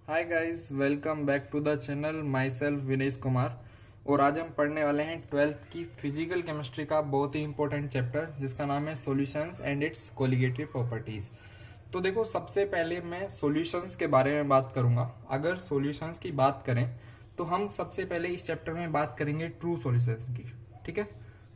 Hi guys, welcome back to the channel. Myself Vinesh Kumar. और आज हम पढ़ने वाले हैं 12th की फिजिकल केमिस्ट्री का बहुत ही इंपॉर्टेंट चैप्टर जिसका नाम है solutions and it's colligative properties. तो देखो, सबसे पहले मैं सॉल्यूशंस के बारे में बात करूंगा। अगर सॉल्यूशंस की बात करें तो हम सबसे पहले इस चैप्टर में बात करेंगे ट्रू सॉल्यूशंस की। ठीक है,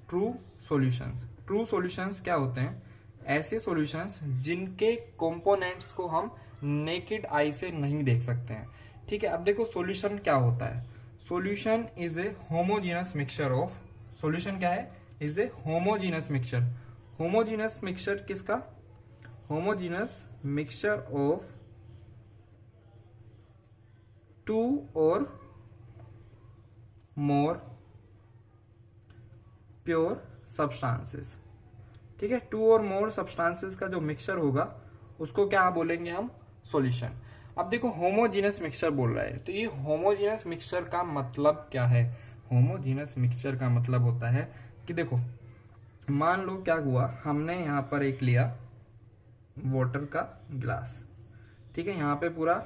ट्रू सॉल्यूशंस क्या होते हैं? ऐसे सॉल्यूशंस जिनके कंपोनेंट्स को हम नेकेड आई से नहीं देख सकते हैं। ठीक है, अब देखो सॉल्यूशन क्या होता है। Solution is a homogeneous mixture of, solution क्या है? Is a homogeneous mixture. Homogeneous mixture किसका? होमोजीनस मिक्सचर ऑफ टू और मोर प्योर सब्सटेंसेस। ठीक है, टू और मोर सब्सटेंसेस का जो मिक्सचर होगा उसको क्या बोलेंगे हम? सॉल्यूशन। अब देखो, होमोजीनस मिक्सचर बोल रहा है, तो ये होमोजीनस मिक्सचर का मतलब क्या है? होमोजीनस मिक्सचर का मतलब होता है कि देखो, मान लो क्या हुआ, हमने यहाँ पर एक लिया वाटर का ग्लास। ठीक है, यहाँ पे पूरा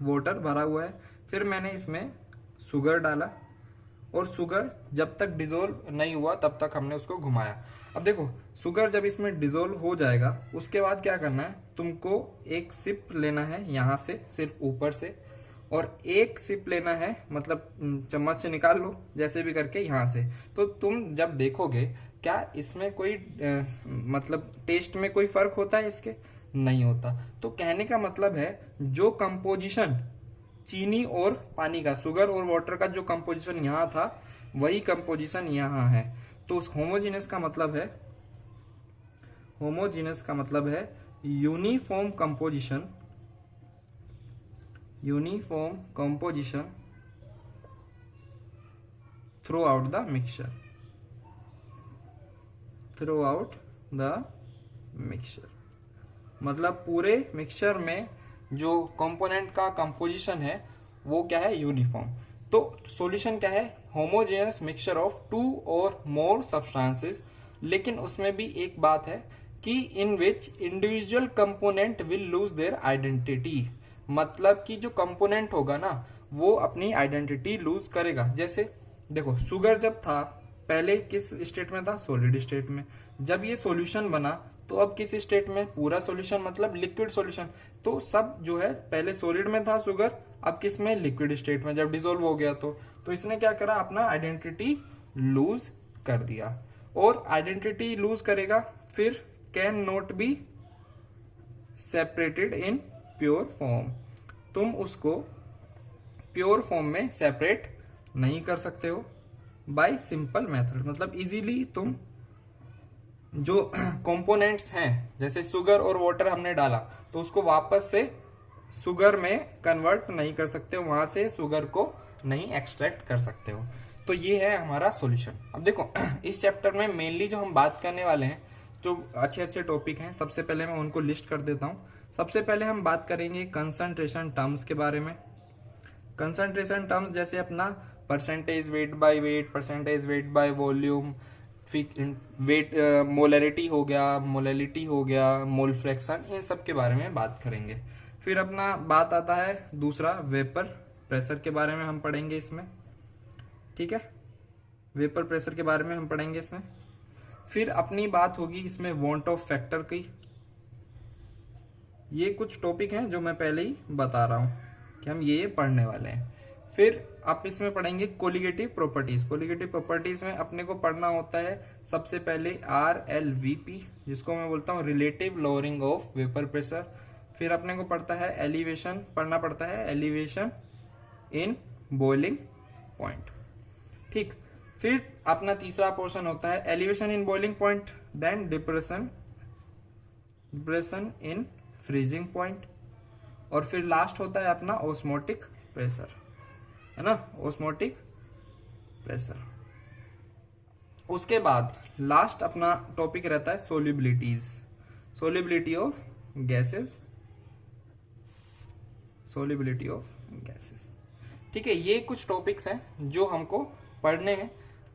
वाटर भरा हुआ है। फिर मैंने इसमें शुगर डाला और शुगर जब तक डिजोल्व नहीं हुआ तब तक हमने उसको घुमाया। अब देखो, शुगर जब इसमें डिजोल्व हो जाएगा उसके बाद क्या करना है, तुमको एक सिप लेना है यहाँ से, सिर्फ ऊपर से, और एक सिप लेना है, मतलब चम्मच से निकाल लो जैसे भी करके यहाँ से। तो तुम जब देखोगे क्या इसमें कोई मतलब टेस्ट में कोई फर्क होता है? इसके नहीं होता। तो कहने का मतलब है जो कंपोजिशन चीनी और पानी का, शुगर और वाटर का जो कंपोजिशन यहाँ था वही कंपोजिशन यहाँ है। तो उस होमोजीनस का मतलब है, होमोजीनस का मतलब है uniform composition, uniform composition through out the mixture, through out the mixture. मतलब पूरे मिक्सचर में जो कंपोनेंट का कंपोजिशन है वो क्या है? यूनिफॉर्म। तो सॉल्यूशन क्या है? होमोजेनस मिक्सचर ऑफ टू और मोर सब्सटेंसेस। लेकिन उसमें भी एक बात है कि in which individual component will lose their identity. मतलब कि जो कंपोनेंट होगा ना वो अपनी आइडेंटिटी लूज करेगा। जैसे देखो, शुगर जब था पहले किस स्टेट में था? सॉलिड स्टेट में। जब ये सॉल्यूशन बना तो अब किस स्टेट में? पूरा सॉल्यूशन मतलब लिक्विड सॉल्यूशन। तो सब जो है पहले सॉलिड में था शुगर, अब किस में? लिक्विड स्टेट में। जब डिसोल्व हो गया तो इसने क्या करा? अपना आइडेंटिटी लूज कर दिया। और आइडेंटिटी लूज करेगा फिर can not be separated in pure form. तुम उसको प्योर फॉर्म में सेपरेट नहीं कर सकते हो बाय सिंपल मेथड। मतलब इजीली तुम जो कंपोनेंट्स हैं, जैसे शुगर और वाटर हमने डाला तो उसको वापस से शुगर में कन्वर्ट नहीं कर सकते हो, वहां से शुगर को नहीं एक्सट्रैक्ट कर सकते हो। तो ये है हमारा सॉल्यूशन। अब देखो इस चैप्टर में मेनली जो हम बात करने वाले हैं, जो अच्छे अच्छे टॉपिक हैं, सबसे पहले मैं उनको लिस्ट कर देता हूँ। सबसे पहले हम बात करेंगे कंसंट्रेशन टर्म्स के बारे में। कंसंट्रेशन टर्म्स जैसे अपना percentage weight by weight, percentage weight by volume, weight, molarity हो गया, मोलैलिटी हो गया, मोल फ्रैक्शन, इन सब के बारे में बात करेंगे। फिर अपना बात आता है दूसरा, वेपर प्रेशर के बारे में हम पढ़ेंगे इसमें। ठीक है, वेपर प्रेशर के बारे में हम पढ़ेंगे इसमें। फिर अपनी बात होगी इसमें वांट ऑफ फैक्टर की। ये कुछ टॉपिक हैं जो मैं पहले ही बता रहा हूं कि हम ये पढ़ने वाले हैं। फिर आप इसमें पढ़ेंगे कोलिगेटिव प्रॉपर्टीज। कोलिगेटिव प्रॉपर्टीज में अपने को पढ़ना होता है सबसे पहले RLVP, जिसको मैं बोलता हूँ relative lowering of vapour pressure. फिर अपने को पढ़ता है एलिवेशन, पढ़ना पड़ता है एलिवेशन इन बॉइलिंग पॉइंट। ठीक, फिर अपना तीसरा पोर्शन होता है elevation in boiling point, then depression, depression in freezing point, और फिर लास्ट होता है अपना ऑस्मोटिक प्रेशर, है ना, ऑस्मोटिक प्रेशर। उसके बाद लास्ट अपना टॉपिक रहता है solubilities, solubility of gases, solubility of gases. ठीक है, ये कुछ टॉपिक्स हैं जो हमको पढ़ने हैं।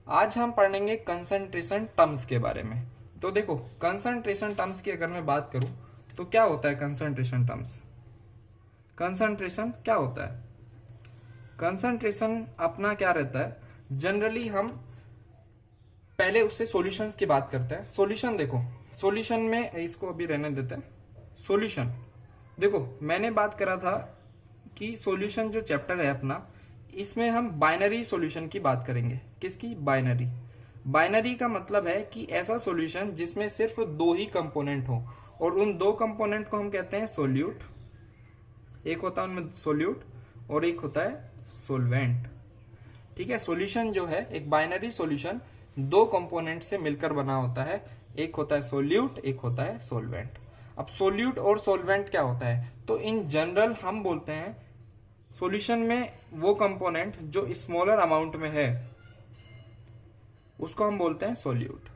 आज हम पढ़ेंगे कंसंट्रेशन टर्म्स के बारे में। तो देखो, कंसंट्रेशन टर्म्स की अगर मैं बात करूं तो क्या होता है कंसंट्रेशन टर्म्स? कंसंट्रेशन क्या होता है? कंसंट्रेशन अपना क्या रहता है, जनरली हम पहले उससे सॉल्यूशंस की बात करते हैं। सॉल्यूशन देखो, सॉल्यूशन में इसको अभी रहने देते हैं। सॉल्यूशन देखो, मैंने बात करा था कि सॉल्यूशन जो चैप्टर है अपना, इसमें हम बाइनरी सॉल्यूशन की बात करेंगे। किसकी? बाइनरी। बाइनरी का मतलब है कि ऐसा सॉल्यूशन जिसमें सिर्फ दो ही कंपोनेंट हो, और उन दो कंपोनेंट को हम कहते हैं सोल्यूट। एक होता है उनमें सोल्यूट और एक होता है सोलवेंट। ठीक है, सॉल्यूशन जो है एक बाइनरी सॉल्यूशन दो कंपोनेंट से मिलकर बना होता है, एक होता है सोल्यूट, एक होता है सोलवेंट। अब सोल्यूट और सोलवेंट क्या होता है, तो इन जनरल हम बोलते हैं सॉल्यूशन में वो कंपोनेंट जो स्मॉलर अमाउंट में है उसको हम बोलते हैं सोल्यूट,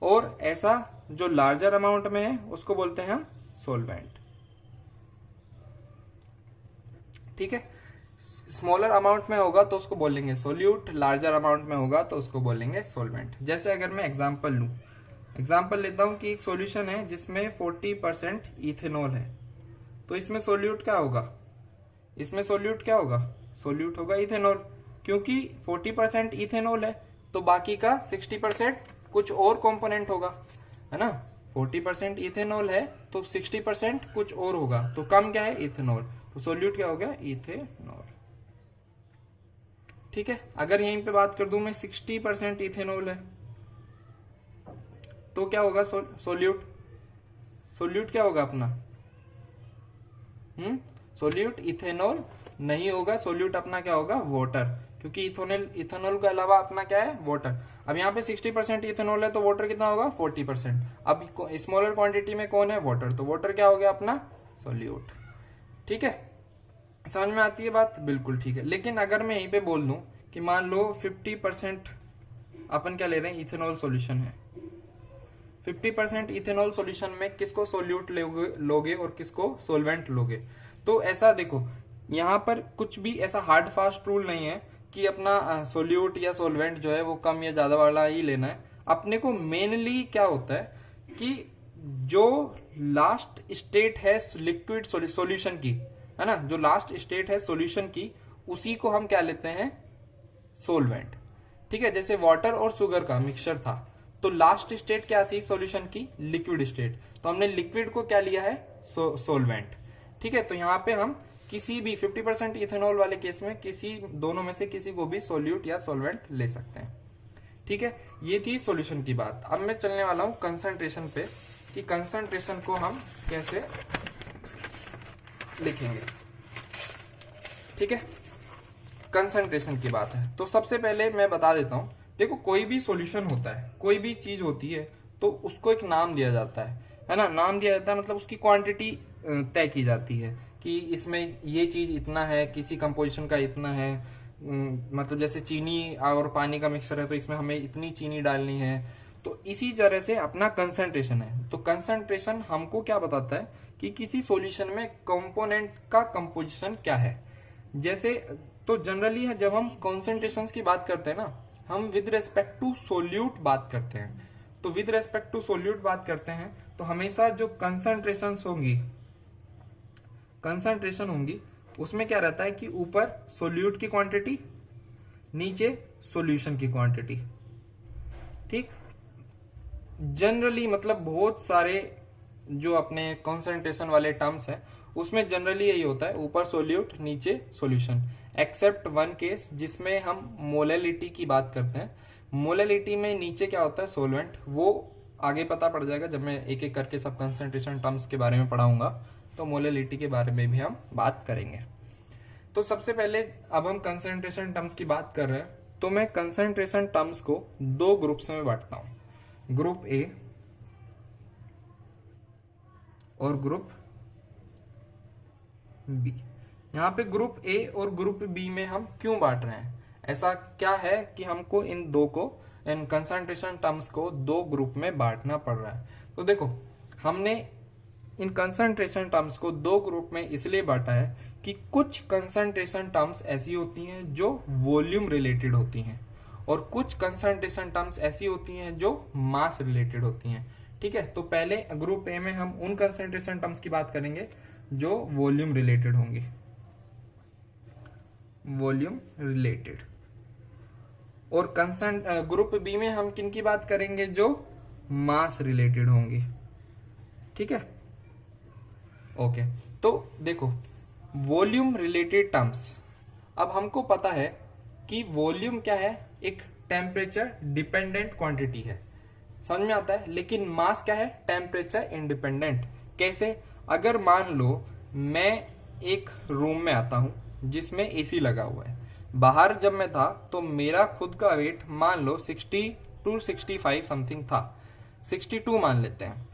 और ऐसा जो लार्जर अमाउंट में है उसको बोलते हैं हम सोलवेंट। ठीक है, स्मॉलर अमाउंट में होगा तो उसको बोलेंगे सोल्यूट, लार्जर अमाउंट में होगा तो उसको बोलेंगे सोलवेंट। जैसे अगर मैं एग्जांपल लूं, एग्जांपल लेता हूं कि एक सॉल्यूशन है जिसमें 40% इथेनॉल है, तो इसमें सोल्यूट क्या होगा? इसमें सोल्यूट क्या होगा? सोल्यूट होगा इथेनॉल, क्योंकि 40% इथेनॉल है तो बाकी का 60% कुछ और कंपोनेंट होगा, है ना। 40% इथेनॉल है तो 60% कुछ और होगा, तो कम क्या है? इथेनॉल, तो सोल्यूट क्या हो गया? इथेनॉल। ठीक है, अगर यहीं पे बात कर दूं मैं 60% इथेनॉल है तो क्या होगा? सोल्यूट। सोल्यूट क्या होगा अपना? सोल्यूट इथेनॉल नहीं होगा, सोल्यूट अपना क्या होगा? वाटर, क्योंकि इथेनॉल के अलावा अपना क्या है? वाटर। अब यहाँ पे 60% इथेनॉल है तो वाटर कितना होगा? 40%। अब स्मॉलर क्वांटिटी में कौन है? वाटर, तो वाटर क्या हो गया अपना? सोल्यूट। ठीक है, समझ में आती है बात? बिल्कुल ठीक है। लेकिन अगर मैं यहीं पे बोल दूं कि मान लो 50% अपन क्या ले रहे हैं? इथेनॉल सॉल्यूशन है। 50% इथेनॉल सॉल्यूशन में किसको सोल्यूट लोगे और किसको सोलवेंट लोगे? तो ऐसा देखो, यहाँ पर कुछ भी ऐसा हार्ड फास्ट रूल नहीं है कि अपना सोल्यूट या सोलवेंट जो है वो कम या ज्यादा वाला ही लेना है। अपने को मेनली क्या होता है कि जो लास्ट स्टेट है लिक्विड सॉल्यूशन की, है ना, जो लास्ट स्टेट है सॉल्यूशन की, उसी को हम क्या लेते हैं? सोलवेंट। ठीक है, जैसे वाटर और शुगर का मिक्सचर था तो लास्ट स्टेट क्या थी सॉल्यूशन की? लिक्विड स्टेट, तो हमने लिक्विड को क्या लिया है? सोलवेंट। ठीक है, तो यहाँ पे हम किसी भी 50% इथेनॉल वाले केस में किसी दोनों में से किसी को भी सोल्यूट या सोलवेंट ले सकते हैं। ठीक है, ये थी सॉल्यूशन की बात। अब मैं चलने वाला हूं कंसंट्रेशन पे, कि कंसंट्रेशन को हम कैसे लिखेंगे। ठीक है, कंसंट्रेशन की बात है तो सबसे पहले मैं बता देता हूं। देखो, कोई भी सॉल्यूशन होता है, कोई भी चीज होती है तो उसको एक नाम दिया जाता है ना। नाम दिया जाता है मतलब उसकी क्वांटिटी तय की जाती है कि इसमें ये चीज इतना है, किसी कंपोजिशन का इतना है। मतलब जैसे चीनी और पानी का मिक्सचर है तो इसमें हमें इतनी चीनी डालनी है, तो इसी तरह से अपना कंसंट्रेशन है। तो कंसंट्रेशन हमको क्या बताता है कि किसी सॉल्यूशन में कंपोनेंट का कंपोजिशन क्या है। जैसे तो जनरली जब हम कॉन्सेंट्रेशंस की बात करते हैं ना, हम विद रेस्पेक्ट टू सोल्यूट बात करते हैं। तो विद रेस्पेक्ट टू सोल्यूट बात करते हैं तो हमेशा जो कंसंट्रेशन होंगी उसमें क्या रहता है कि ऊपर सोल्यूट की क्वांटिटी, नीचे सॉल्यूशन की क्वांटिटी। ठीक, जनरली मतलब बहुत सारे जो अपने कंसंट्रेशन वाले टर्म्स हैं उसमें जनरली यही होता है, ऊपर सोल्यूट नीचे सॉल्यूशन, एक्सेप्ट वन केस जिसमें हम मोलैलिटी की बात करते हैं। मोलैलिटी में नीचे क्या होता है? सोलवेंट। वो आगे पता पड़ जाएगा जब मैं एक एक करके सब कंसंट्रेशन टर्म्स के बारे में पढ़ाऊंगा, तो मोलैलिटी के बारे में भी हम बात करेंगे। तो सबसे पहले अब हम कंसंट्रेशन टर्म्स की बात कर रहे हैं तो मैं कंसंट्रेशन टर्म्स को दो ग्रुप्स में बांटता हूं, ग्रुप ए और ग्रुप बी। यहाँ पे ग्रुप ए और ग्रुप बी में हम क्यों बांट रहे हैं? ऐसा क्या है कि हमको इन कंसंट्रेशन टर्म्स को दो ग्रुप में बांटना पड़ रहा है? तो देखो, हमने इन कंसंट्रेशन टर्म्स को दो ग्रुप में इसलिए बांटा है कि कुछ कंसंट्रेशन टर्म्स ऐसी होती हैं जो वॉल्यूम रिलेटेड होती हैं और कुछ कंसंट्रेशन टर्म्स ऐसी होती हैं जो मास रिलेटेड होती हैं। ठीक है, तो पहले ग्रुप ए में हम उन कंसंट्रेशन टर्म्स की बात करेंगे जो वॉल्यूम रिलेटेड होंगी, वॉल्यूम रिलेटेड। और कंसर्न ग्रुप बी में हम किन की बात करेंगे, जो मास रिलेटेड होंगी। ठीक है, ओके। तो देखो वॉल्यूम रिलेटेड टर्म्स, अब हमको पता है कि वॉल्यूम क्या है, एक टेम्परेचर डिपेंडेंट क्वांटिटी है, समझ में आता है। लेकिन मास क्या है, टेम्परेचर इंडिपेंडेंट। कैसे, अगर मान लो मैं एक रूम में आता हूं जिसमें एसी लगा हुआ है, बाहर जब मैं था तो मेरा खुद का वेट मान लो 60 to 65 समथिंग था, 62 मान लेते हैं,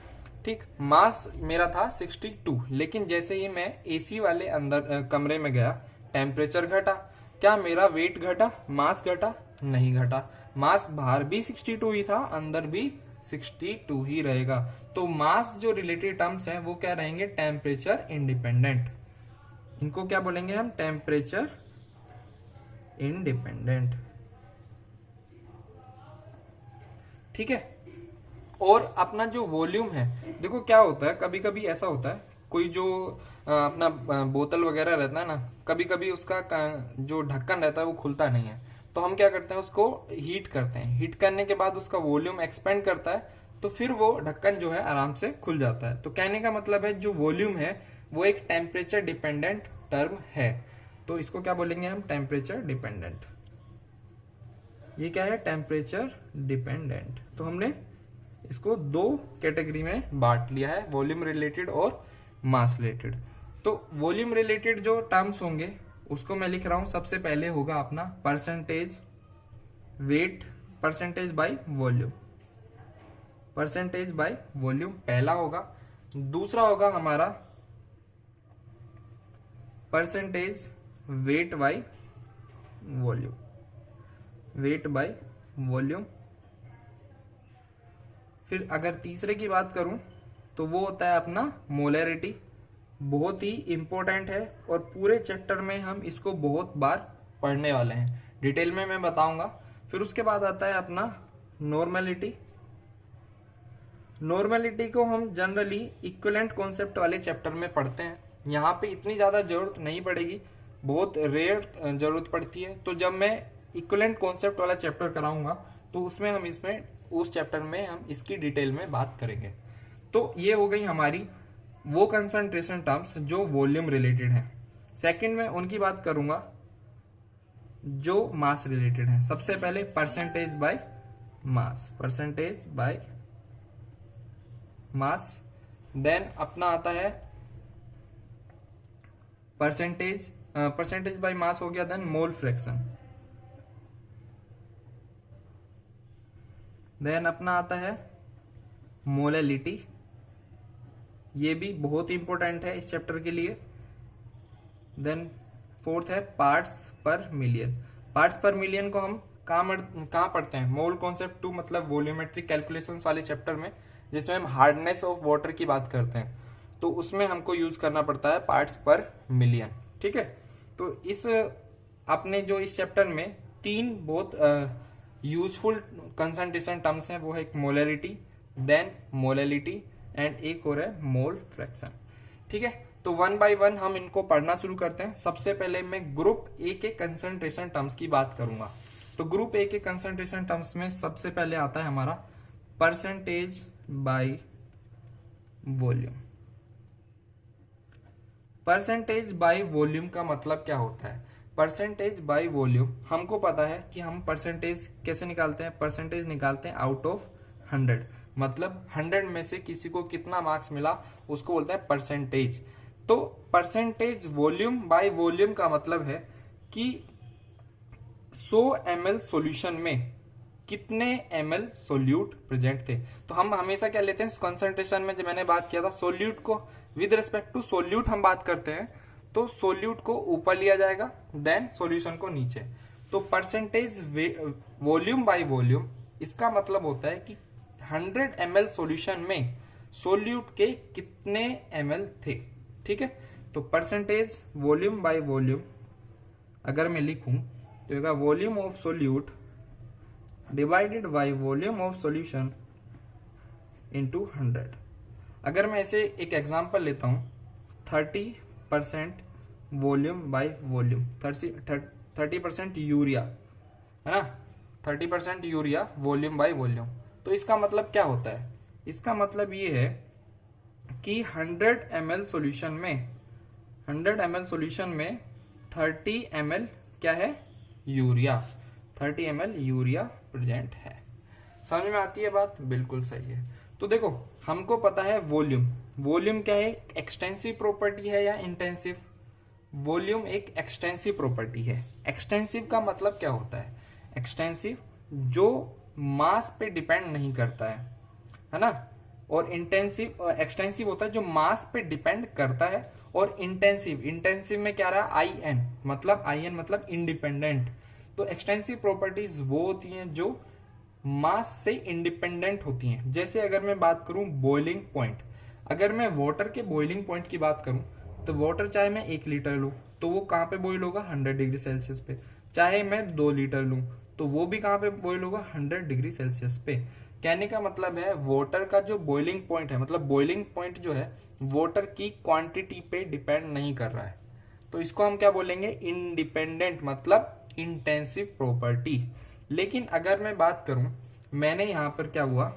ठीक। मास मेरा था 62, लेकिन जैसे ही मैं एसी वाले अंदर कमरे में गया, टेम्परेचर घटा, क्या मेरा वेट घटा, मास घटा? नहीं घटा। मास बाहर भी 62 ही था, अंदर भी 62 ही रहेगा। तो मास जो रिलेटेड टर्म्स हैं वो क्या रहेंगे, टेम्परेचर इंडिपेंडेंट। इनको क्या बोलेंगे हम, टेम्परेचर इंडिपेंडेंट। ठीक है। और अपना जो वॉल्यूम है, देखो क्या होता है, कभी कभी ऐसा होता है, कोई जो अपना बोतल वगैरह रहता है ना, कभी कभी उसका जो ढक्कन रहता है वो खुलता नहीं है, तो हम क्या करते हैं, उसको हीट करते हैं। हीट करने के बाद उसका वॉल्यूम एक्सपेंड करता है, तो फिर वो ढक्कन जो है आराम से खुल जाता है। तो कहने का मतलब है जो वॉल्यूम है वो एक टेम्परेचर डिपेंडेंट टर्म है। तो इसको क्या बोलेंगे हम, टेम्परेचर डिपेंडेंट। ये क्या है, टेम्परेचर डिपेंडेंट। तो हमने इसको दो कैटेगरी में बांट लिया है, वॉल्यूम रिलेटेड और मास रिलेटेड। तो वॉल्यूम रिलेटेड जो टर्म्स होंगे उसको मैं लिख रहा हूं, सबसे पहले होगा अपना percentage wait, percentage by volume, percentage by volume पहला होगा। दूसरा होगा हमारा percentage weight by volume, wait by volume. फिर अगर तीसरे की बात करूं तो वो होता है अपना मोलैरिटी, बहुत ही इंपॉर्टेंट है और पूरे चैप्टर में हम इसको बहुत बार पढ़ने वाले हैं, डिटेल में मैं बताऊंगा। फिर उसके बाद आता है अपना नॉर्मेलिटी। नॉर्मेलिटी को हम जनरली इक्विवेलेंट कॉन्सेप्ट वाले चैप्टर में पढ़ते हैं, यहाँ पे इतनी ज्यादा जरूरत नहीं पड़ेगी, बहुत रेयर जरूरत पड़ती है। तो जब मैं इक्विवेलेंट कॉन्सेप्ट वाला चैप्टर कराऊंगा तो उसमें हम इसमें उस चैप्टर में हम इसकी डिटेल में बात करेंगे। तो ये हो गई हमारी वो कंसंट्रेशन टर्म्स जो वॉल्यूम रिलेटेड है। सेकंड में उनकी बात करूंगा जो मास रिलेटेड है। सबसे पहले percentage by mass, percentage by mass. Then अपना आता है परसेंटेज, परसेंटेज बाय मास हो गया। Then mole fraction. देन अपना आता है मोलैलिटी, ये भी बहुत इंपॉर्टेंट है इस चैप्टर के लिए। देन फोर्थ है पार्ट्स पर मिलियन। पार्ट्स पर मिलियन को हम कहाँ पढ़ते हैं, मोल कॉन्सेप्ट 2 मतलब वॉल्यूमेट्रिक कैलकुलेशंस वाले चैप्टर में, जिसमें हम हार्डनेस ऑफ वाटर की बात करते हैं, तो उसमें हमको यूज करना पड़ता है पार्ट्स पर मिलियन। ठीक है। तो इस अपने जो इस चैप्टर में तीन बहुत यूजफुल कंसंट्रेशन टर्म्स हैं, वो है एक मोलैरिटी, देन मोलैलिटी एंड एक और है मोल फ्रैक्शन। ठीक है। तो वन बाय वन हम इनको पढ़ना शुरू करते हैं। सबसे पहले मैं ग्रुप ए के कंसंट्रेशन टर्म्स की बात करूंगा। तो ग्रुप ए के कंसंट्रेशन टर्म्स में सबसे पहले आता है हमारा percentage by volume. Percentage by volume का मतलब क्या होता है, परसेंटेज बाय वॉल्यूम हमको पता है कि हम परसेंटेज कैसे निकालते हैं, परसेंटेज निकालते हैं आउट ऑफ 100, मतलब 100 में से किसी को कितना मार्क्स मिला उसको बोलते हैं परसेंटेज। तो परसेंटेज वॉल्यूम बाय वॉल्यूम का मतलब है कि 100 ml सॉल्यूशन में कितने ml सोल्यूट प्रेजेंट थे। तो हम हमेशा क्या लेते हैं कंसंट्रेशन में, जब मैंने बात किया था सोल्यूट को विद रिस्पेक्ट टू सोल्यूट हम बात करते हैं, तो सोल्यूट को ऊपर लिया जाएगा, देन सॉल्यूशन को नीचे। तो परसेंटेज वॉल्यूम बाय वॉल्यूम इसका मतलब होता है कि 100 ml सॉल्यूशन में सोल्यूट के कितने ml थे। ठीक है। तो परसेंटेज वॉल्यूम बाय वॉल्यूम अगर मैं लिखूं तो होगा volume of solute divided by volume of solution into 100। अगर मैं ऐसे एक एग्जांपल लेता हूं, 30% वॉल्यूम बाय वॉल्यूम, 30% यूरिया, है ना, 30% यूरिया वॉल्यूम बाय वॉल्यूम। तो इसका मतलब क्या होता है? इसका मतलब ये है कि 100 ml सॉल्यूशन में 30 ml क्या है? यूरिया, 30 ml यूरिया प्रेजेंट है। समझ में आती है बात? बिल्कुल सही है। तो देखो, हमको पता है वॉल्यूम क्या है? एक्सटेंसिव प्रॉपर्टी है या इंटेंसिव? वॉल्यूम एक एक्सटेंसिव प्रॉपर्टी है। एक्सटेंसिव का मतलब क्या होता है? एक्सटेंसिव जो मास पे डिपेंड नहीं करता है ना। और एक्सटेंसिव होता है जो मास पे डिपेंड करता है। और इंटेंसिव में क्या रहा? आई एन मतलब इंडिपेंडेंट। तो एक्सटेंसिव प्रॉपर्टीज वो होती हैं जो मास से इंडिपेंडेंट होती हैं। जैसे अगर मैं बात करूं बॉइलिंग पॉइंट, अगर मैं वाटर के बॉइलिंग पॉइंट की बात करूं तो वाटर चाहे मैं 1 लीटर लूं तो वो कहां पे बॉइल होगा? 100 डिग्री सेल्सियस पे। चाहे मैं 2 लीटर लूं तो वो भी कहां पे बॉइल होगा? 100 डिग्री सेल्सियस पे। कहने का मतलब है वाटर का जो बॉइलिंग पॉइंट है, मतलब बॉइलिंग पॉइंट जो है वाटर की क्वांटिटी पे डिपेंड नहीं कर रहा है। तो इसको हम क्या बोलेंगे? इंडिपेंडेंट, मतलब इंटेंसिव प्रॉपर्टी। लेकिन अगर मैं बात करूं, मैंने यहां पर क्या हुआ,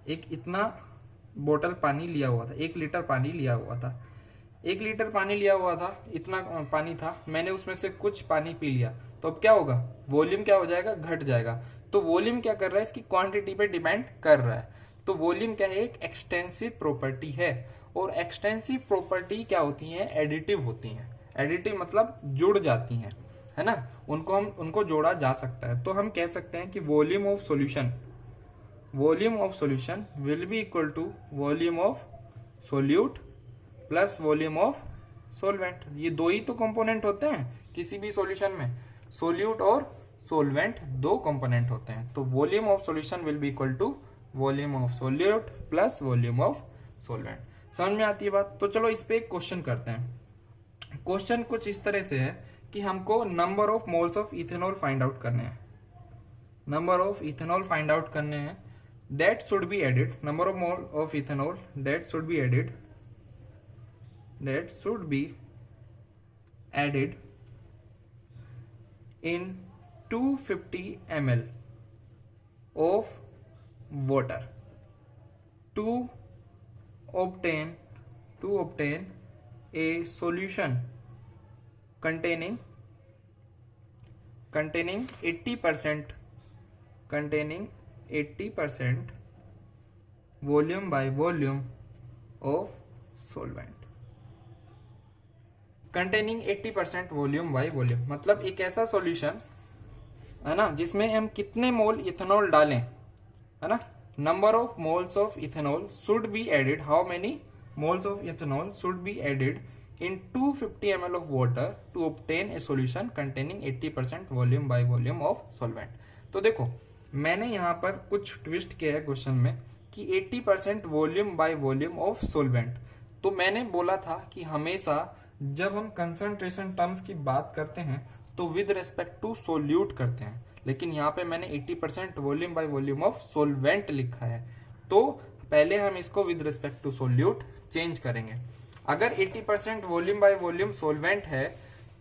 एक इतना बोतल पानी लिया हुआ था, 1 लीटर पानी लिया हुआ था, 1 लीटर पानी लिया हुआ था, इतना पानी था, मैंने उसमें से कुछ पानी पी लिया, तो अब क्या होगा? वॉल्यूम क्या हो जाएगा? घट जाएगा। तो वॉल्यूम क्या कर रहा है? इसकी क्वांटिटी पे डिपेंड कर रहा है। तो वॉल्यूम क्या है? एक एक्सटेंसिव प्रॉपर्टी है। और एक्सटेंसिव प्रॉपर्टी क्या होती है? एडिटिव होती है। एडिटिव मतलब जुड़ जाती हैं, है ना, उनको जोड़ा जा सकता है। तो हम कह सकते हैं कि volume of solution will be equal to volume of solute plus volume of solvent. ये दो ही तो कंपोनेंट होते हैं किसी भी सॉल्यूशन में, सोल्यूट और सोलवेंट 2 कंपोनेंट होते हैं। तो volume of solution will be equal to volume of solute plus volume of solvent. समझ में आती है बात? तो चलो इस पे एक क्वेश्चन करते हैं। क्वेश्चन कुछ इस तरह से है कि हमको number of moles of ethanol find out करने हैं। That should be added, number of mole of ethanol that should be added in 250 ml of water to obtain a solution containing 80% volume by volume of solvent। Containing 80% volume by volume मतलब एक ऐसा solution है ना जिसमें हम कितने मोल ethanol डालें, है ना। Number of moles of ethanol should be added, how many moles of ethanol should be added in 250 ml of water to obtain a solution containing 80% volume by volume of solvent. तो देखो, मैंने यहाँ पर कुछ twist किया है question में कि 80% volume by volume of solvent. तो मैंने बोला था कि हमेशा जब हम कंसंट्रेशन टर्म्स की बात करते हैं तो विद रेस्पेक्ट टू सोल्यूट करते हैं, लेकिन यहाँ पे मैंने 80% volume by volume of solvent लिखा है। तो पहले हम इसको with respect to solute change करेंगे। अगर 80% वॉल्यूम बाय वॉल्यूम सोलवेंट है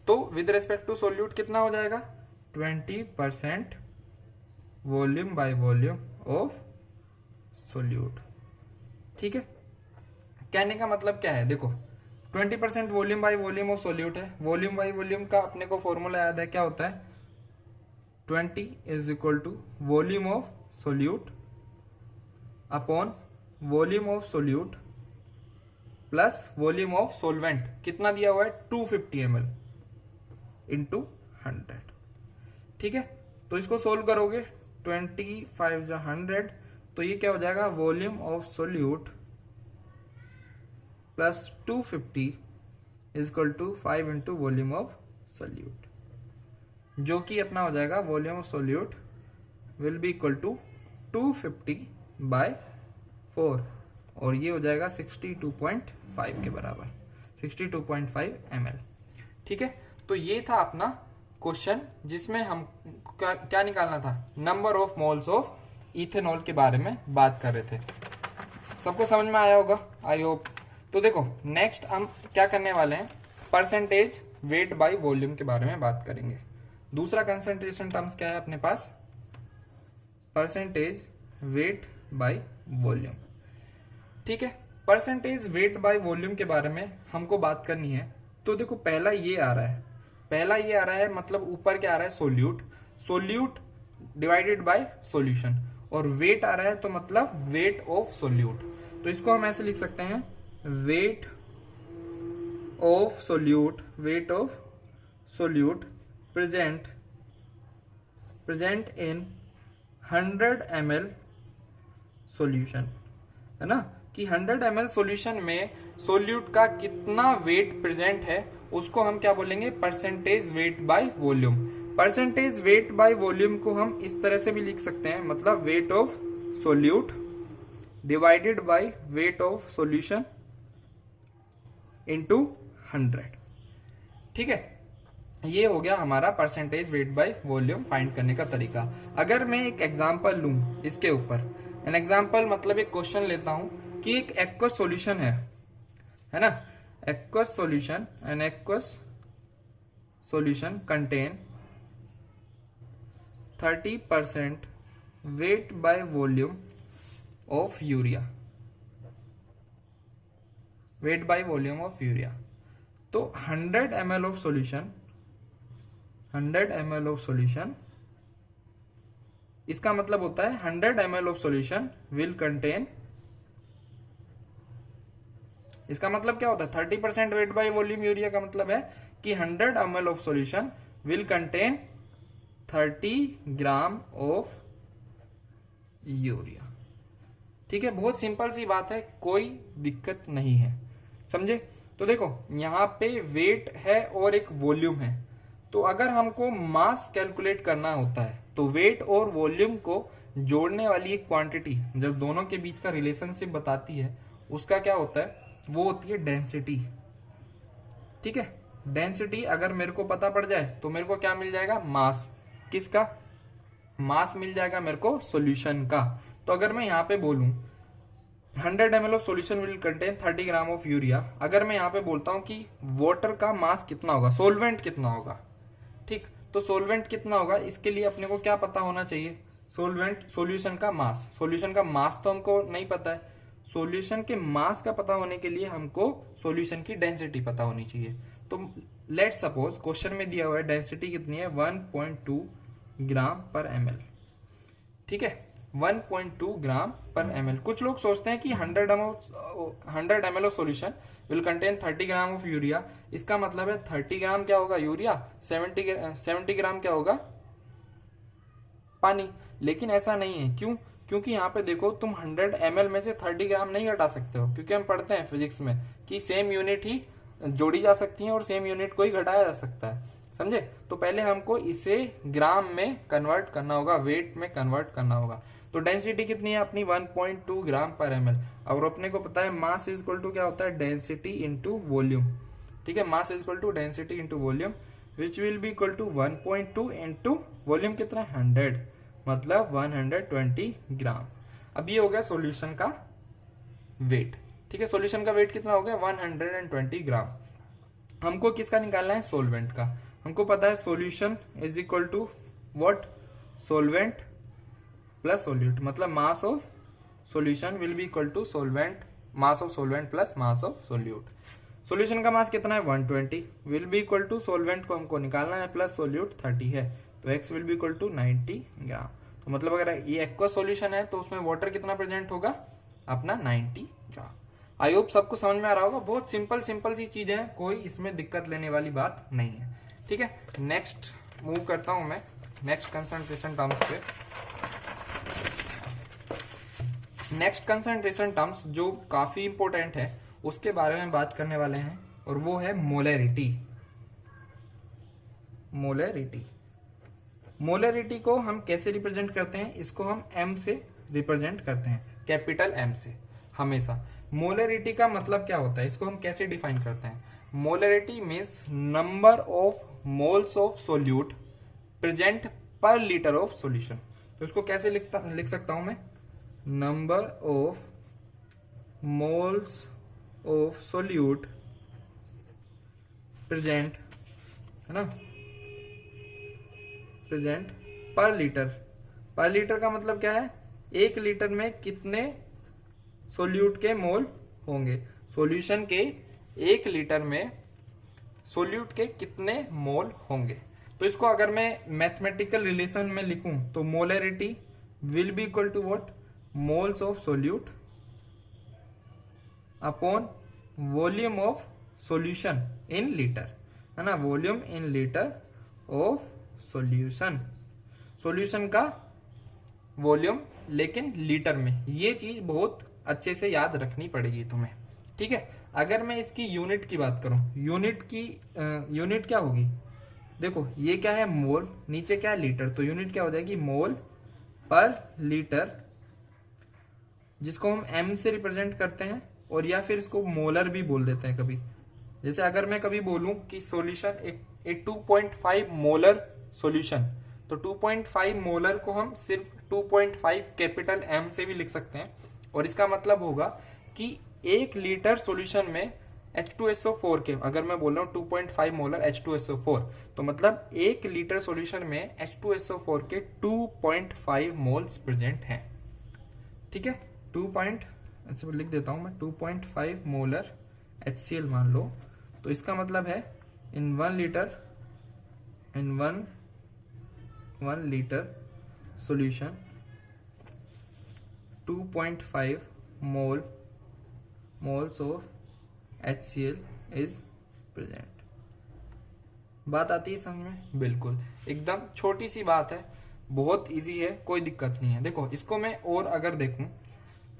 तो विद रेस्पेक्ट टू सोल्यूट कितना हो जाएगा? 20% volume by volume of solute. ठीक है, कहने का मतलब क्या है? देखो, 20% volume by volume of solute है। वॉल्यूम बाय वॉल्यूम का अपने को फॉर्मूला याद है, क्या होता है? 20 is equal to volume of solute upon volume of solute plus volume of solvent. कितना दिया हुआ है? 250 ml इंटू 100। ठीक है, तो इसको सोल्व करोगे 25 × 100, तो ये क्या हो जाएगा? Volume of solute plus 250 is equal to 5 into volume of solute, जो कि अपना हो जाएगा volume of solute will be equal to 250/4 और ये हो जाएगा 62.5 के बराबर, 62.5 ml। ठीक है, तो ये था अपना क्वेश्चन जिसमें हम क्या निकालना था? Number of moles of ethanol के बारे में बात कर रहे थे। सबको समझ में आया होगा आई होप। तो देखो नेक्स्ट हम क्या करने वाले हैं, परसेंटेज वेट बाय वॉल्यूम के बारे में बात करेंगे। दूसरा कंसंट्रेशन टर्म्स क्या है अपने पास, परसेंटेज वेट बाय वॉल्यूम। ठीक है, परसेंटेज वेट बाय वॉल्यूम के बारे में हमको बात करनी है। तो देखो पहला ये आ रहा है, मतलब ऊपर क्या आ रहा है, सोल्यूट डिवाइडेड बाय सॉल्यूशन, और वेट आ रहा है तो मतलब वेट ऑफ सोल्यूट। तो इसको हम ऐसे लिख सकते हैं, weight of solute present in 100 ml solution, है ना, कि 100 ml सॉल्यूशन में सोल्यूट का कितना वेट प्रेजेंट है उसको हम क्या बोलेंगे, percentage weight by volume. Percentage weight by volume को हम इस तरह से भी लिख सकते हैं, मतलब weight of solute divided by weight of solution into 100। ठीक है, ये हो गया हमारा percentage weight by volume find करने का तरीका। अगर मैं एक एग्जांपल लूं इसके ऊपर, एन एग्जांपल मतलब एक क्वेश्चन लेता हूं कि एक एक्वस सॉल्यूशन है ना, aqueous solution, an aqueous solution contain 30% wait by volume of urea, wait by volume of urea. तो 100 ml of solution, 100 ml of solution, इसका मतलब होता है 100 ml of solution will contain, इसका मतलब क्या होता है, 30% वेट बाय वॉल्यूम यूरिया का मतलब है कि 100 ml of solution will contain 30 gram of urea. ठीक है, बहुत सिंपल सी बात है, कोई दिक्कत नहीं है, समझे। तो देखो यहां पे वेट है और एक वॉल्यूम है, तो अगर हमको मास कैलकुलेट करना होता है तो वेट और वॉल्यूम को जोड़ने वाली एक क्वांटिटी जब दोनों के बीच का रिलेशनशिप बताती है उसका क्या होता है, वो होती है डेंसिटी। ठीक है, डेंसिटी अगर मेरे को पता पड़ जाए तो मेरे को क्या मिल जाएगा, मास। किसका मास मिल जाएगा मेरे को, सॉल्यूशन का। तो अगर मैं यहाँ पे बोलूं 100 ml of solution will contain 30 gram of urea, अगर मैं यहाँ पे बोलता हूं कि वाटर का मास कितना होगा, सोलवेंट कितना होगा, ठीक, तो सोलवेंट कितना होगा, इसके लिए अपने को क्या पता होना चाहिए, सोलवेंट, सॉल्यूशन का मास। सॉल्यूशन का मास तो हमको नहीं पता है, सॉल्यूशन के मास का पता होने के लिए हमको सॉल्यूशन की डेंसिटी पता होनी चाहिए। तो लेट सपोज क्वेश्चन में दिया हुआ है डेंसिटी कितनी है, 1.2 ग्राम पर ml। ठीक है, 1.2 ग्राम पर ml। कुछ लोग सोचते हैं कि 100 ml of solution will contain 30 gram of urea, इसका मतलब है 30 ग्राम क्या होगा यूरिया, 70 ग्राम क्या होगा पानी। लेकिन ऐसा नहीं है, क्यों, क्योंकि यहाँ पे देखो तुम 100 ml में से 30 ग्राम नहीं हटा सकते हो, क्योंकि हम पढ़ते हैं फिजिक्स में कि सेम यूनिट ही जोड़ी जा सकती है और सेम यूनिट को ही घटाया जा सकता है, समझे। तो पहले हमको इसे ग्राम में कन्वर्ट करना होगा, वेट में कन्वर्ट करना होगा। तो डेंसिटी कितनी है अपनी, 1.2 ग्राम पर ml। और अपने को पता है मास इज इक्वल टू क्या होता है, डेंसिटी इंटू वॉल्यूम। ठीक है, mass is equal to density into volume, which will be equal to 1.2 into volume कितना, 100, मतलब 120 ग्राम। अब ये हो गया सॉल्यूशन का वेट। ठीक है, सॉल्यूशन का वेट कितना हो गया, 120 ग्राम। हमको किसका निकालना है, सोलवेंट का। हमको पता है solution is equal to what, solvent plus solute, मतलब mass of solution will be equal to solvent, mass of solvent plus mass of solute. Solution का मास कितना है, 120, will be equal to solvent को हमको निकालना है प्लस सोल्यूट 30 है, तो x will be equal to 90 gram. तो मतलब अगर ये एक्वस सॉल्यूशन है तो उसमें वाटर कितना प्रेजेंट होगा, अपना 90 ग्राम। आई होप सबको समझ में आ रहा होगा, बहुत सिंपल सी चीजें हैं, कोई इसमें दिक्कत लेने वाली बात नहीं है। ठीक है, नेक्स्ट मूव करता हूं मैं नेक्स्ट कंसंट्रेशन टर्म्स पे। नेक्स्ट कंसंट्रेशन टर्म्स जो काफी इंपॉर्टेंट है उसके बारे में बात करने वाले हैं, और वो है मोलैरिटी। मोलैरिटी को हम कैसे रिप्रेजेंट करते हैं, इसको हम m से रिप्रेजेंट करते हैं, कैपिटल M से हमेशा। मोलैरिटी का मतलब क्या होता है, इसको हम कैसे डिफाइन करते हैं, molarity means number of moles of solute present पर लीटर ऑफ सॉल्यूशन। तो इसको कैसे लिख सकता हूं मैं, number of moles of solute present, है ना, प्रेजेंट पर लीटर। पर लीटर का मतलब क्या है, 1 लीटर में कितने सोल्यूट के मोल होंगे, सॉल्यूशन के 1 लीटर में सोल्यूट के कितने मोल होंगे। तो इसको अगर मैं मैथमेटिकल रिलेशन में लिखूं तो molarity will be equal to what, moles of solute upon volume of solution in litre, है ना, volume in litre of solution, solution का वॉल्यूम लेकिन लीटर में। ये चीज बहुत अच्छे से याद रखनी पड़ेगी तुम्हें, ठीक है। अगर मैं इसकी यूनिट की बात करूं, यूनिट की यूनिट क्या होगी, देखो ये क्या है मोल, नीचे क्या है लीटर, तो यूनिट क्या हो जाएगी मोल पर लीटर, जिसको हम एम से रिप्रेजेंट करते हैं, और या फिर इसको मोलर भी बोल देते हैं कभी। जैसे अगर मैं कभी बोलूं कि सॉल्यूशन एक 2.5 मोलर सॉल्यूशन, तो 2.5 मोलर को हम सिर्फ 2.5 कैपिटल एम से भी लिख सकते हैं, और इसका मतलब होगा कि 1 लीटर सॉल्यूशन में H2SO4 के, अगर मैं बोल रहा हूँ 2.5 मोलर H2SO4, तो मतलब 1 लीटर सॉल्यूशन में H2SO4 के 2.5 मोल्स प्रेजेंट हैं, ठीक है। अच्छा लिख देता हूं मैं, 2.5 मोलर HCl मान लो, तो इसका मतलब है इन 1 litre, in 1 litre solution 2.5 moles of HCl is present. बात आती है समझ में, बिल्कुल एकदम छोटी सी बात है, बहुत इजी है, कोई दिक्कत नहीं है। देखो इसको मैं और अगर देखूं,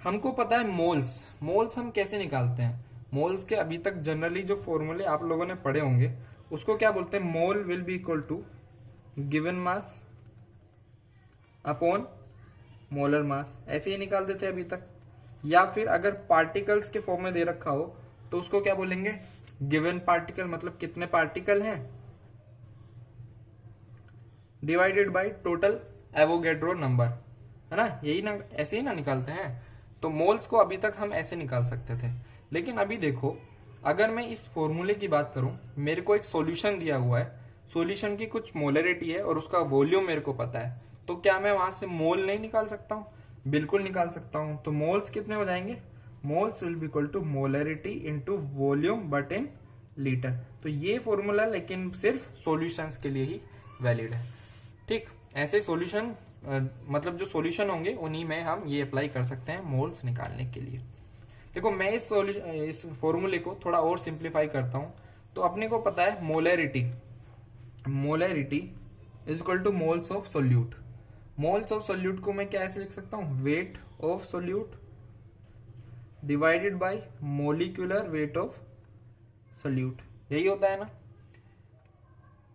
हमको पता है मोल्स हम कैसे निकालते हैं, मोल्स के अभी तक जनरली जो फॉर्मूले आप लोगों ने पढ़े होंगे उसको क्या बोलते हैं, mole will be equal to given mass upon molar mass, ऐसे ही निकाल देते हैं अभी तक। या फिर अगर पार्टिकल्स के फॉर्म में दे रखा हो तो उसको क्या बोलेंगे, गिवन पार्टिकल, मतलब कितने पार्टिकल हैं, divided by total Avogadro number, है ना, यही ना, ऐसे ही ना निकालते हैं। तो मोल्स को अभी तक हम ऐसे निकाल सकते थे, लेकिन अभी देखो अगर मैं इस फॉर्मूले की बात करूं, मेरे को एक सॉल्यूशन दिया हुआ है, सॉल्यूशन की कुछ मोलरिटी है और उसका वॉल्यूम मेरे को पता है, तो क्या मैं वहां से मोल नहीं निकाल सकता हूं, बिल्कुल निकाल सकता हूं। तो मोल्स कितने हो जाएंगे, moles will be equal to molarity into volume but in litre. तो ये फॉर्मूला लेकिन सिर्फ सॉल्यूशंस के लिए ही वैलिड है, ठीक। ऐसे सॉल्यूशन मतलब जो सॉल्यूशन होंगे उन्हीं में हम ये अप्लाई कर सकते हैं मोल्स निकालने के लिए। देखो मैं इस फॉर्मूले को थोड़ा और सिंप्लीफाई करता हूं, तो अपने को पता है molarity is equal two moles of solute. Moles of solute को मैं क्या ऐसे लिख सकता हूं, weight of solute divided by molecular weight of solute, यही होता है ना।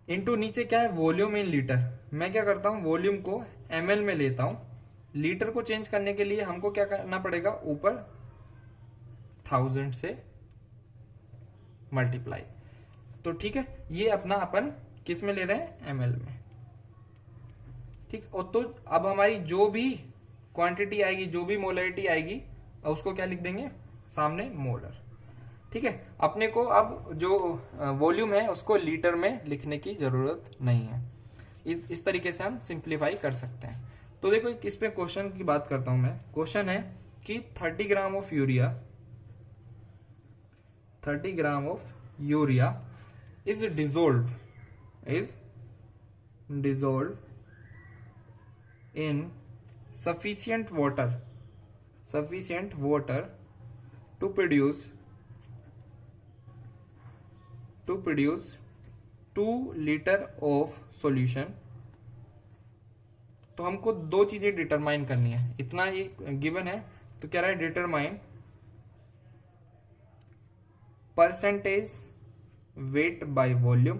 इनटू नीचे क्या है, वॉल्यूम इन लीटर। मैं क्या करता हूं, वॉल्यूम को ml में लेता हूं, लीटर को चेंज करने के लिए हमको क्या करना पड़ेगा, ऊपर 1000 से मल्टीप्लाई। तो ठीक है, ये अपना अपन किस में ले रहे हैं, ml में, ठीक। और तो अब हमारी जो भी क्वांटिटी आएगी, जो भी मोलरिटी आएगी, उसको क्या लिख देंगे सामने, मोलर, ठीक है। अपने को अब जो वॉल्यूम है उसको लीटर में लिखने की जरूरत नहीं है। इस तरीके से हम सिंप्लीफाई कर सकते हैं। तो देखो इस पे क्वेश्चन की बात करता हूं मैं। क्वेश्चन है कि 30 gram of urea is dissolve in sufficient water to produce 2 litre of solution. तो हमको दो चीजें डिटरमाइन करनी है, इतना ही गिवन है, तो क्या रहा है, determine percentage weight by volume,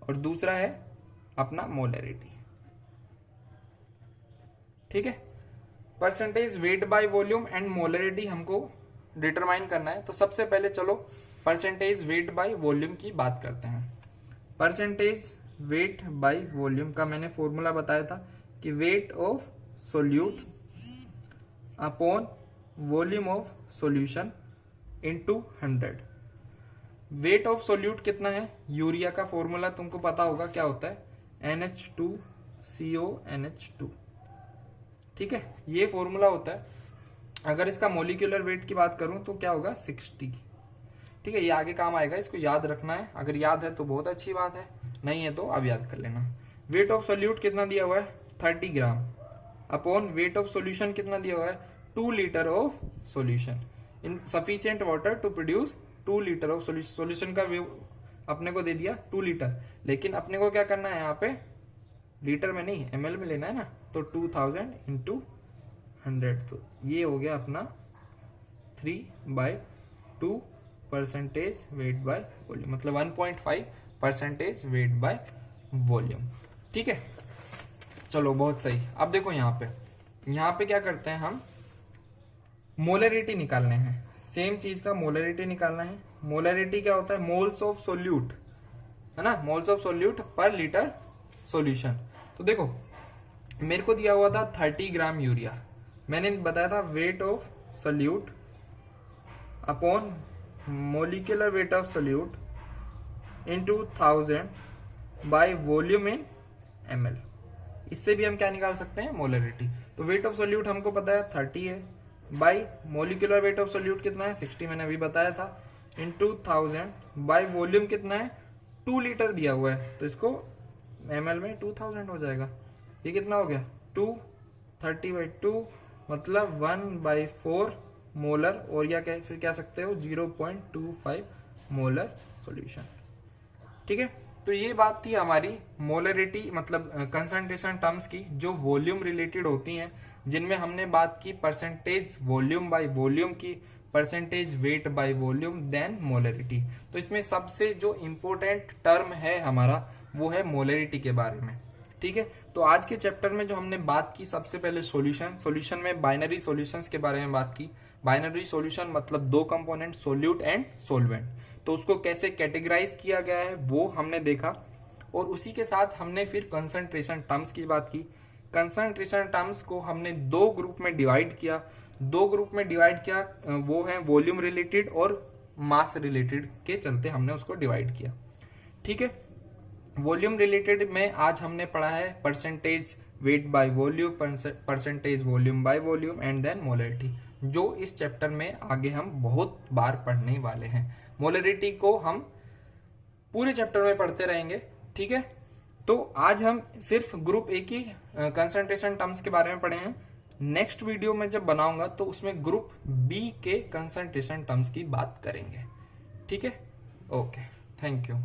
और दूसरा है अपना मोलरिटी, ठीक है। Percentage weight by volume and molarity हमको डिटरमाइन करना है। तो सबसे पहले चलो परसेंटेज वेट बाय वॉल्यूम की बात करते हैं। परसेंटेज वेट बाय वॉल्यूम का मैंने फॉर्मूला बताया था कि weight of solute upon volume of solution into 100। Weight of solute कितना है? यूरिया का फॉर्मूला तुमको पता होगा क्या होता है, NH2CONH2। ठीक है, ये फॉर्मूला होता है। अगर इसका मोलिकुलर वेट की बात करूं तो क्या होगा, 60। ठीक है, ये आगे काम आएगा, इसको याद रखना है। अगर याद है तो बहुत अच्छी बात है, नहीं है तो अब याद कर लेना। वेट ऑफ सोल्यूट कितना दिया हुआ है, 30 gram upon weight of solution कितना दिया हुआ है, 2 litre of solution in sufficient water to produce 2 litre of solution का अपने को दे दिया 2 लीटर, लेकिन अपने को क्या करना है यहाँ पे, लीटर में नहीं ml में लेना है ना, तो 2000 इंटू 100, तो ये हो गया अपना 3/2 परसेंटेज वेट बाय वॉल्यूम, मतलब 1.5 परसेंटेज वेट बाय वॉल्यूम। ठीक है, चलो बहुत सही। अब देखो यहाँ पे क्या करते हैं हम, मोलरिटी निकालने हैं। सेम चीज का मोलरिटी निकालना है। मोलरिटी क्या होता है, मोल्स ऑफ सोल्यूट, है ना, मोल्स ऑफ सोल्यूट पर लीटर सॉल्यूशन। तो देखो मेरे को दिया हुआ था 30 ग्राम यूरिया, मैंने बताया था weight of solute upon molecular weight of solute into 1000 by volume in ml। इससे भी हम क्या निकाल सकते हैं, मोलरिटी। तो वेट ऑफ सोल्यूट हमको पता है 30 है, bye molecular weight of solute कितना है, 60 मैंने अभी बताया था, इनटू 1000 बाय वॉल्यूम कितना है, 2 लीटर दिया हुआ है, तो इसको ml में 2000 हो जाएगा। ये कितना हो गया, 230/2 मतलब 1/4 मोलर, और या फिर कह सकते हो 0.25 मोलर सॉल्यूशन। ठीक है, तो ये बात थी हमारी मोलरिटी मतलब कंसंट्रेशन टर्म्स की, जो वॉल्यूम रिलेटेड होती हैं, जिनमें हमने बात की परसेंटेज वॉल्यूम बाय वॉल्यूम की, percentage weight by volume, then molarity. तो इसमें सबसे जो इम्पोर्टेंट टर्म है हमारा वो है मोलरिटी के बारे में। ठीक है, तो आज के चैप्टर में जो हमने बात की, सबसे पहले सॉल्यूशन में बाइनरी सॉल्यूशंस के बारे में बात की। बाइनरी सॉल्यूशन मतलब 2 कंपोनेंट, सोल्यूट एंड सोलवेंट, तो उसको कैसे कैटेगराइज किया गया है वो हमने देखा, और उसी के साथ हमने फिर कंसंट्रेशन टर्म्स की बात की। कंसंट्रेशन टर्म्स को हमने 2 ग्रुप में डिवाइड किया, वो है वॉल्यूम रिलेटेड और मास रिलेटेड के चलते हमने उसको डिवाइड किया। ठीक है, वॉल्यूम रिलेटेड में आज हमने पढ़ा है percentage weight by volume, percentage volume by volume and then molarity, जो इस चैप्टर में आगे हम बहुत बार पढ़ने वाले हैं। मोलरिटी को हम पूरे चैप्टर में पढ़ते रहेंगे। ठीक है, तो आज हम सिर्फ ग्रुप ए की कंसंट्रेशन टर्म्स के बारे में पढ़े हैं। नेक्स्ट वीडियो में जब बनाऊंगा तो उसमें ग्रुप बी के कंसंट्रेशन टर्म्स की बात करेंगे। ठीक है, ओके, थैंक यू।